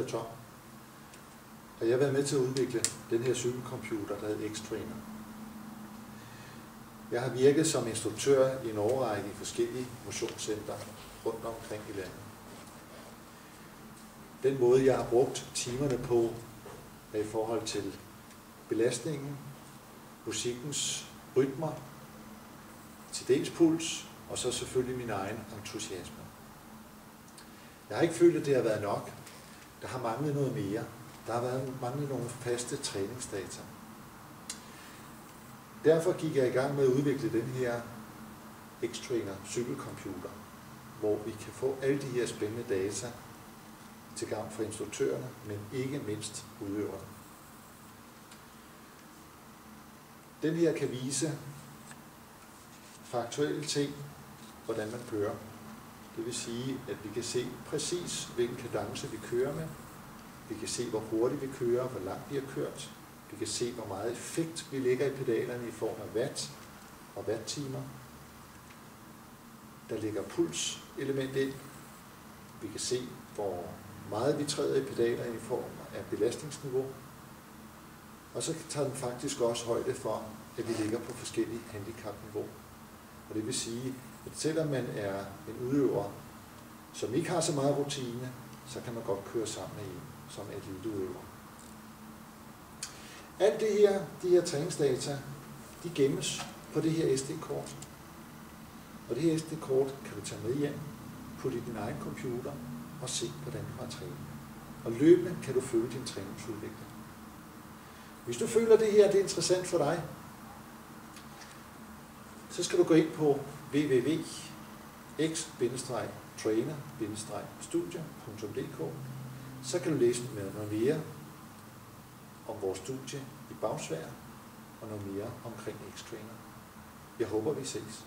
Tom, og jeg har været med til at udvikle den her cykelcomputer, der hedder X-Trainer. Jeg har virket som instruktør i en årrække i forskellige motionscenter rundt omkring i landet. Den måde, jeg har brugt timerne på, er i forhold til belastningen, musikkens rytmer, til dels puls, og så selvfølgelig min egen entusiasme. Jeg har ikke følt, at det har været nok. Der har manglet noget mere. Der har manglet nogle faste træningsdata. Derfor gik jeg i gang med at udvikle den her X-Trainer cykelcomputer, hvor vi kan få alle de her spændende data til gavn for instruktørerne, men ikke mindst udøverne. Den her kan vise faktuelle ting, hvordan man kører. Det vil sige, at vi kan se præcis, hvilken kadence vi kører med. Vi kan se, hvor hurtigt vi kører, hvor langt vi har kørt. Vi kan se, hvor meget effekt vi lægger i pedalerne i form af watt og watt-timer. Der ligger pulselement ind. Vi kan se, hvor meget vi træder i pedalerne i form af belastningsniveau. Og så tager den faktisk også højde for, at vi ligger på forskellige handicapniveau. Og det vil sige, at selvom man er en udøver, som ikke har så meget rutine, så kan man godt køre sammen med en som eliteudøver. Alt det her, de her træningsdata, de gemmes på det her SD-kort. Og det her SD-kort kan du tage med hjem, putte i din egen computer og se, hvordan du har trænet. Og løbende kan du følge din træningsudvikling. Hvis du føler, at det her det er interessant for dig, så skal du gå ind på www.x-trainer-studier.dk. Så kan du læse noget mere om vores studie i Bagsværd og noget mere omkring X-Trainer. Jeg håber, vi ses.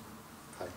Hej.